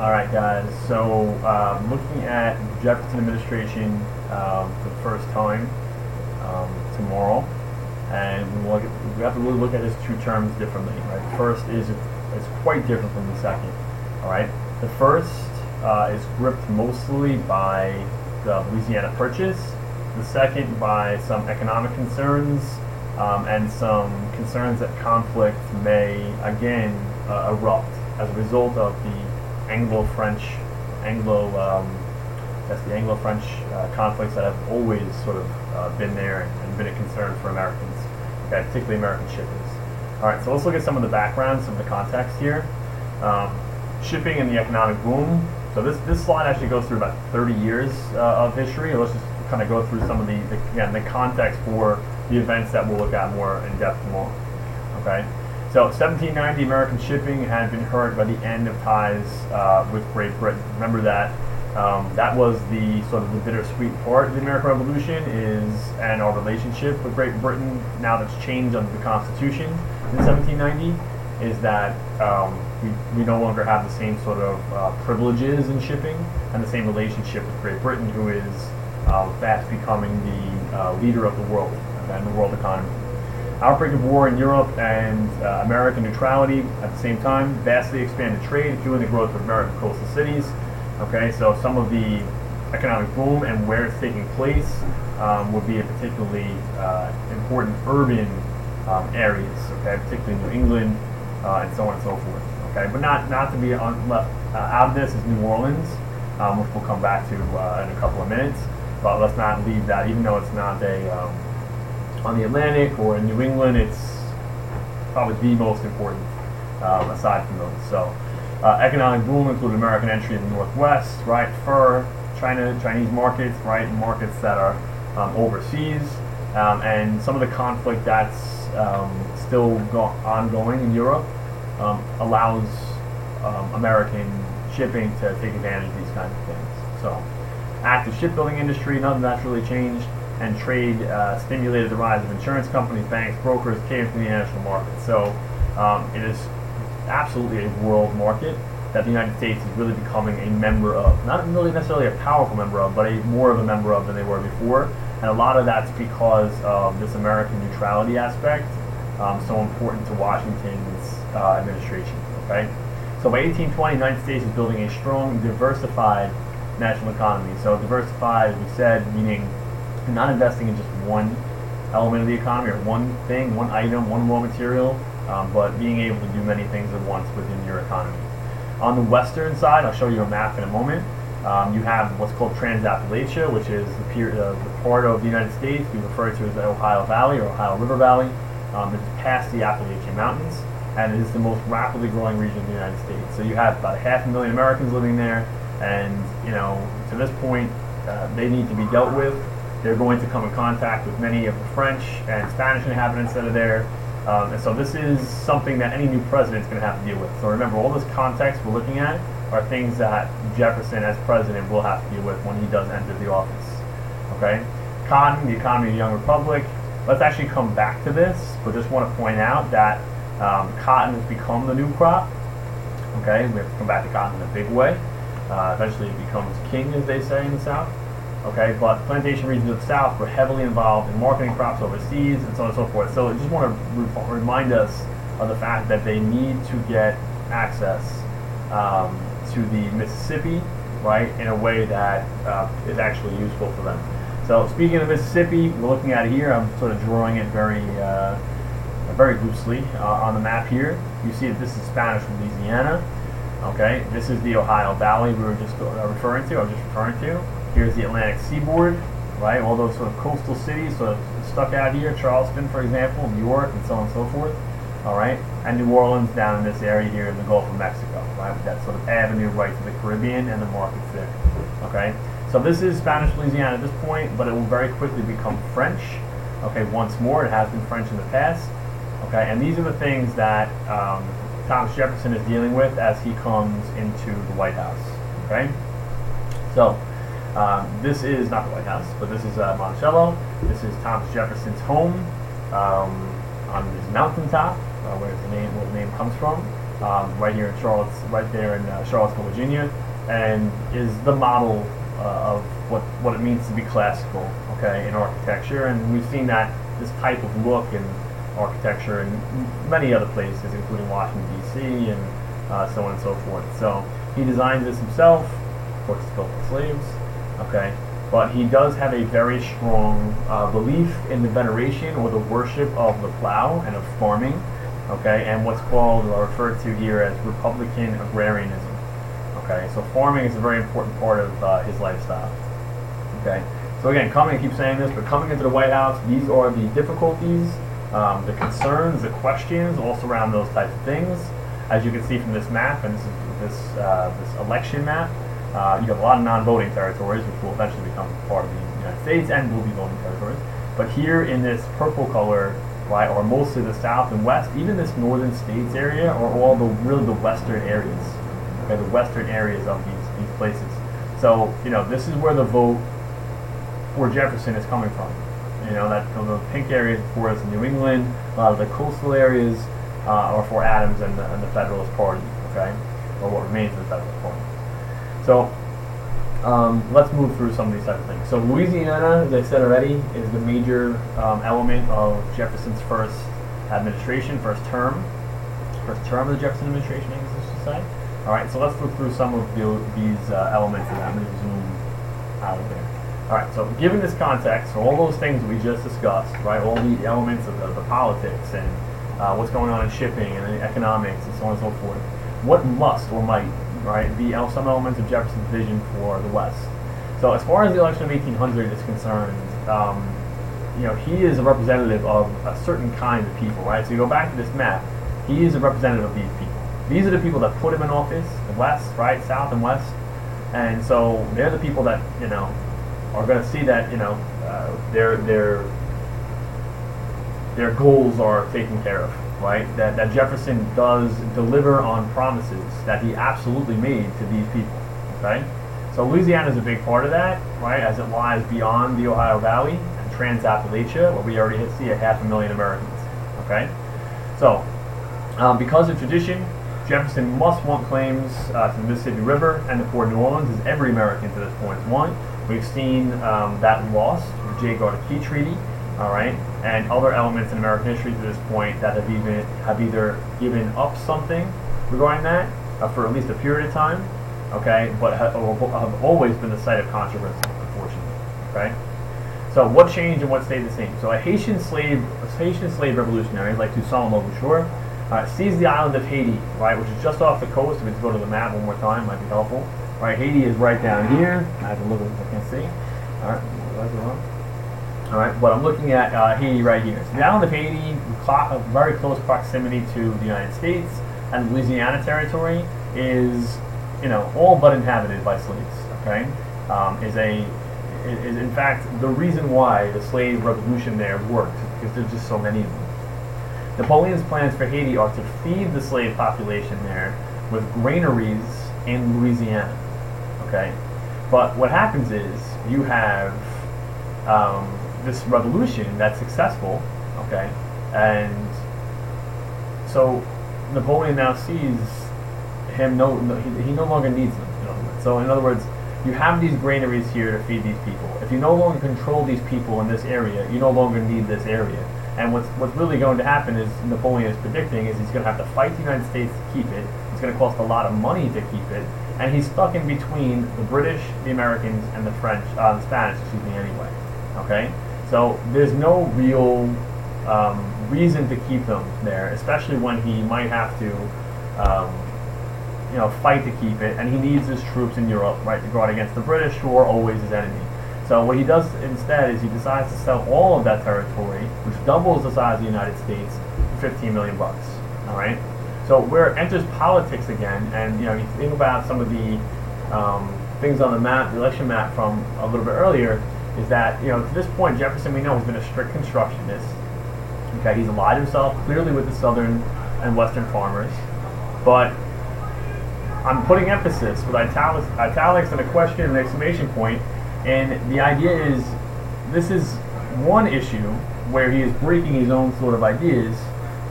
All right, guys. So, looking at Jefferson administration for the first time tomorrow, and we have to really look at his two terms differently. Right. The first is quite different from the second. All right. The first is gripped mostly by the Louisiana Purchase. The second by some economic concerns and some concerns that conflict may again erupt as a result of the Anglo-French conflicts that have always sort of been there and been a concern for Americans, okay, particularly American shippers. All right, so let's look at some of the background, some of the context here. Shipping and the economic boom. So this slide actually goes through about 30 years of history. Let's just kind of go through some of the context for the events that we'll look at more in depth tomorrow. Okay. So 1790, American shipping had been hurt by the end of ties with Great Britain. Remember that that was the sort of the bittersweet part of the American Revolution and our relationship with Great Britain, now that's changed under the Constitution in 1790, is that we no longer have the same sort of privileges in shipping and the same relationship with Great Britain, who is fast becoming the leader of the world and the world economy. Outbreak of war in Europe and American neutrality at the same time vastly expanded trade, fueling the growth of American coastal cities. Okay, so some of the economic boom and where it's taking place would be a particularly important urban areas. Okay, particularly New England and so on and so forth. Okay, but not to be left out of this is New Orleans, which we'll come back to in a couple of minutes. But let's not leave that, even though it's not on the Atlantic or in New England, it's probably the most important aside from those. So, economic boom included American entry in the Northwest, right? Fur, Chinese markets, right? Markets that are overseas, and some of the conflict that's still ongoing in Europe allows American shipping to take advantage of these kinds of things. So, active shipbuilding industry, none of that's really changed. And trade stimulated the rise of insurance companies, banks, brokers, came to the international market. So it is absolutely a world market that the United States is really becoming a member of. Not really necessarily a powerful member of, but more of a member of than they were before. And a lot of that's because of this American neutrality aspect, so important to Washington's administration. Okay, so by 1820, the United States is building a strong, diversified national economy. So diversified, as we said, meaning not investing in just one element of the economy or one thing, one item, one raw material, but being able to do many things at once within your economy. On the western side, I'll show you a map in a moment, you have what's called Trans-Appalachia, which is the part of the United States we refer to as the Ohio Valley or Ohio River Valley. It's past the Appalachian Mountains, and it is the most rapidly growing region of the United States. So you have about 500,000 Americans living there, and to this point, they need to be dealt with. They're going to come in contact with many of the French and Spanish inhabitants that are there. And so this is something that any new president is going to have to deal with. So remember, all this context we're looking at are things that Jefferson as president will have to deal with when he does enter the office. Okay? Cotton, the economy of the young republic. Let's actually come back to this, but just want to point out that cotton has become the new crop. Okay? We have to come back to cotton in a big way. Eventually it becomes king, as they say in the South. Okay, but plantation regions of the South were heavily involved in marketing crops overseas and so on and so forth. So I just want to remind us of the fact that they need to get access to the Mississippi, right, in a way that is actually useful for them. So speaking of Mississippi, we're looking at it here. I'm sort of drawing it very loosely on the map here. You see that this is Spanish Louisiana. Okay, this is the Ohio Valley we were just referring to. Here's the Atlantic seaboard, right? All those sort of coastal cities sort of stuck out here. Charleston, for example, New York, and so on and so forth. All right, and New Orleans down in this area here in the Gulf of Mexico, right? With that sort of avenue right to the Caribbean and the markets there. Okay, so this is Spanish Louisiana at this point, but it will very quickly become French. Okay, once more, it has been French in the past. Okay, and these are the things that Thomas Jefferson is dealing with as he comes into the White House. Okay, so. This is not the White House, but this is Monticello. This is Thomas Jefferson's home on his mountaintop, where the name comes from. right here in right there in Charlottesville, Virginia, and is the model of what it means to be classical, okay, in architecture. And we've seen that this type of look in architecture in many other places, including Washington D.C. and so on and so forth. So he designed this himself. Of course, it's built for slaves, okay. But he does have a very strong belief in the veneration or the worship of the plow and of farming, okay, and what's called or referred to here as Republican agrarianism, okay. So farming is a very important part of his lifestyle, okay. So again, I keep saying this, but coming into the White House, these are the difficulties, the concerns, the questions, all surround those types of things. As you can see from this map, and this election map, you have a lot of non-voting territories, which will eventually become part of the United States and will be voting territories. But here in this purple color, right, or mostly the South and West, even this northern states area, are all really the western areas, okay, the western areas of these places. So, this is where the vote for Jefferson is coming from. That the pink areas for us in New England, a lot of the coastal areas are for Adams and the Federalist Party, okay, or what remains of the Federalist Party. So let's move through some of these types of things. So Louisiana, as I said already, is the major element of Jefferson's first term of the Jefferson administration, I guess I should say. All right, so let's look through some of these elements of that. I'm going to zoom out of there. All right, so given this context, so all those things we just discussed, right, all the elements of the politics and what's going on in shipping and the economics and so on and so forth, what must or might, right, be some elements of Jefferson's vision for the West? So as far as the election of 1800 is concerned, he is a representative of a certain kind of people, right? So you go back to this map, he is a representative of these people. These are the people that put him in office, the West, right, South and West, and so they're the people that, are going to see that, their goals are taken care of, right? That Jefferson does deliver on promises that he absolutely made to these people, okay? So Louisiana is a big part of that, right, as it lies beyond the Ohio Valley and Trans-Appalachia, where we already see 500,000 Americans, okay? So, because of tradition, Jefferson must want claims to the Mississippi River and the Port of New Orleans, as every American to this point has won. We've seen that lost with the Jay-Gardoqui Treaty, all right, and other elements in American history to this point that have either given up something regarding that for at least a period of time, okay, but have always been the site of controversy, unfortunately, okay. So what changed and what stayed the same? So a Haitian slave revolutionary like Toussaint Louverture seized the island of Haiti, right, which is just off the coast. If we just go to the map one more time, might be helpful. Right, Haiti is right down here. I have to look at it, I can't see. All right, but I'm looking at Haiti right here. So the island of Haiti, very close proximity to the United States, and Louisiana territory is, all but inhabited by slaves. Okay, is in fact the reason why the slave revolution there worked, because there's just so many of them. Napoleon's plans for Haiti are to feed the slave population there with granaries in Louisiana. Okay, but what happens is you have this revolution that's successful, okay, and so Napoleon now sees him he no longer needs them. So in other words, you have these granaries here to feed these people. If you no longer control these people in this area, you no longer need this area. And what's really going to happen is Napoleon is predicting is he's going to have to fight the United States to keep it. It's going to cost a lot of money to keep it. And he's stuck in between the British, the Americans, and the Spanish, anyway. Okay? So there's no real reason to keep them there, especially when he might have to, fight to keep it, and he needs his troops in Europe, right, to guard against the British, who are always his enemy. So what he does instead is he decides to sell all of that territory, which doubles the size of the United States, for $15 million. All right. So where it enters politics again, and you think about some of the things on the map, the election map from a little bit earlier, is that to this point Jefferson, we know, has been a strict constructionist. Okay, he's allied himself clearly with the southern and western farmers, but I'm putting emphasis with italics and a question and an exclamation point, and the idea is this is one issue where he is breaking his own sort of ideas,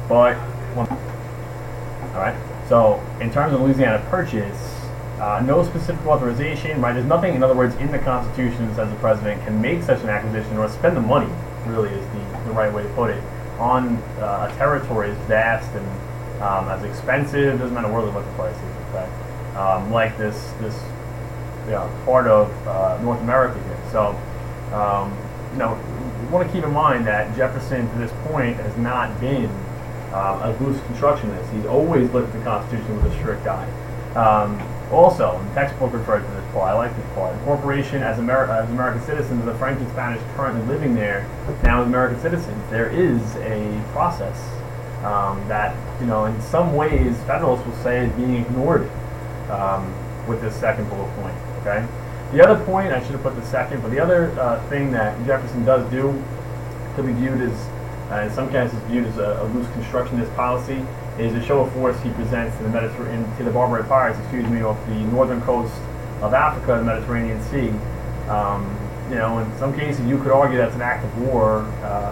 but all right. So in terms of Louisiana Purchase, no specific authorization, right? There's nothing, in other words, in the Constitution that says the president can make such an acquisition or spend the money, really is the right way to put it, on a territory as vast and as expensive, doesn't matter where what the price is, okay? Like this part of North America here. So, you want to keep in mind that Jefferson, to this point, has not been a loose constructionist. He's always looked at the Constitution with a strict eye. Also, the textbook referred to this part. I like this part. Incorporation as American citizens of the French and Spanish currently living there, now as American citizens. There is a process that, in some ways, Federalists will say is being ignored with this second bullet point. Okay. The other point, I should have put the second, but the other thing that Jefferson does do could be viewed as, in some cases, viewed as a loose constructionist policy, is a show of force he presents to the Barbary pirates, off the northern coast of Africa, the Mediterranean Sea. In some cases, you could argue that's an act of war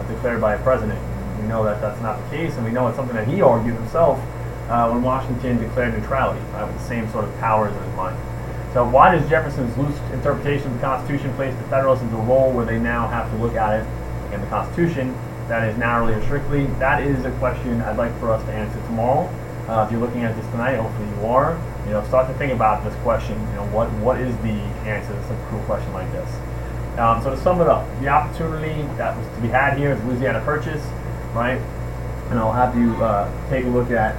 declared by a president. We know that that's not the case, and we know it's something that he argued himself when Washington declared neutrality, with the same sort of powers in his mind. So why does Jefferson's loose interpretation of the Constitution place the Federalists into a role where they now have to look at it, in the Constitution, that is narrowly or strictly? That is a question I'd like for us to answer tomorrow. If you're looking at this tonight, hopefully you are. Start to think about this question. What is the answer to such a cool question like this? So to sum it up, the opportunity that was to be had here is Louisiana Purchase, right? And I'll have you take a look at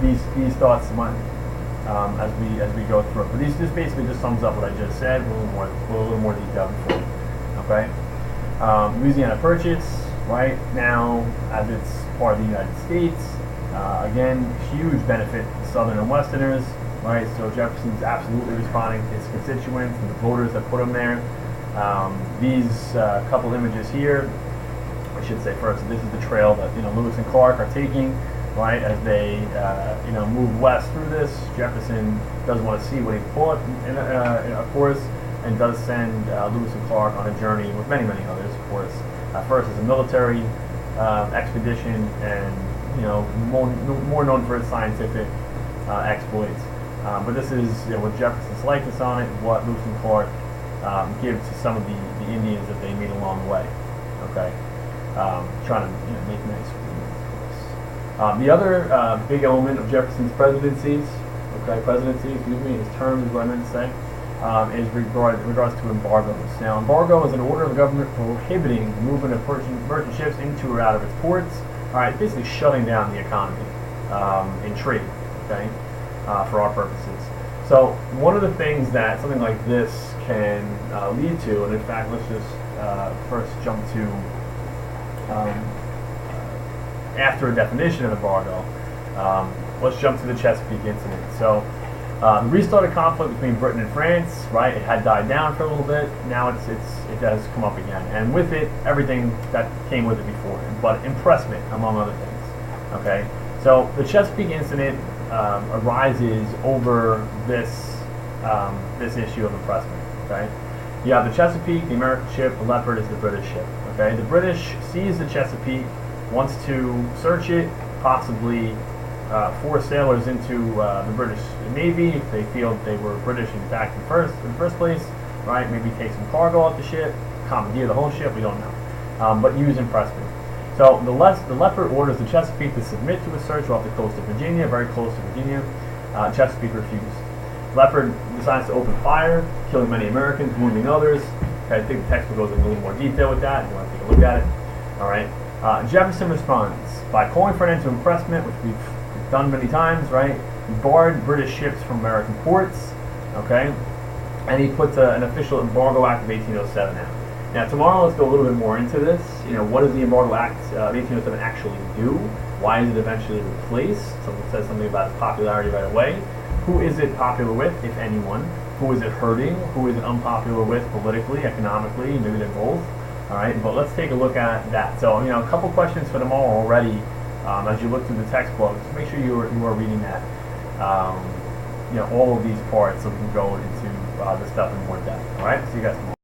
these thoughts as we go through it. But this basically just sums up what I just said, a little more detail before. Okay. Louisiana Purchase, right now, as it's part of the United States, again, huge benefit to Southern and Westerners, right? So Jefferson's absolutely responding to his constituents and the voters that put him there. These couple images here, I should say first, this is the trail that Lewis and Clark are taking, right? As they move west through this, Jefferson does want to see what he fought, of course, and does send Lewis and Clark on a journey with many others, of course. First as a military expedition, and more known for its scientific exploits. But this is with Jefferson's likeness on it, what Lewis and Clark give to some of the Indians that they meet along the way. Okay, trying to make nice with the Indians, of course. The other big element of Jefferson's presidency, his terms is what I meant to say, is regards to embargoes. Now, embargo is an order of the government prohibiting the movement of merchant ships into or out of its ports. All right, basically shutting down the economy in trade. Okay, for our purposes. So one of the things that something like this can lead to, and in fact, let's just first jump to after a definition of embargo. Let's jump to the Chesapeake incident. So. The restarted conflict between Britain and France, right? It had died down for a little bit. Now it does come up again, and with it, everything that came with it before, but impressment among other things. Okay, so the Chesapeake incident arises over this issue of impressment. Okay, you have the Chesapeake, the American ship. The Leopard is the British ship. Okay, the British sees the Chesapeake, wants to search it, possibly. Force sailors into the British Navy if they feel that they were British in fact in the first place, right? Maybe take some cargo off the ship, commandeer the whole ship, we don't know. But use impressment. So the Leopard orders the Chesapeake to submit to a search off the coast of Virginia, very close to Virginia. Chesapeake refused. Leopard decides to open fire, killing many Americans, wounding others. Okay, I think the textbook goes into a little more detail with that. If you want to take a look at it. All right. Jefferson responds by calling for an end to impressment, which we've done many times, right? He barred British ships from American ports, okay? And he puts an official embargo act of 1807 out. Now tomorrow, let's go a little bit more into this. What does the embargo act of 1807 actually do? Why is it eventually replaced? Someone says something about its popularity right away. Who is it popular with, if anyone? Who is it hurting? Who is it unpopular with politically, economically? Maybe they're both. All right, but let's take a look at that. So, a couple questions for tomorrow already. As you look through the textbook, just make sure you are reading that, all of these parts, so we can go into this stuff in more depth. All right, see you guys tomorrow.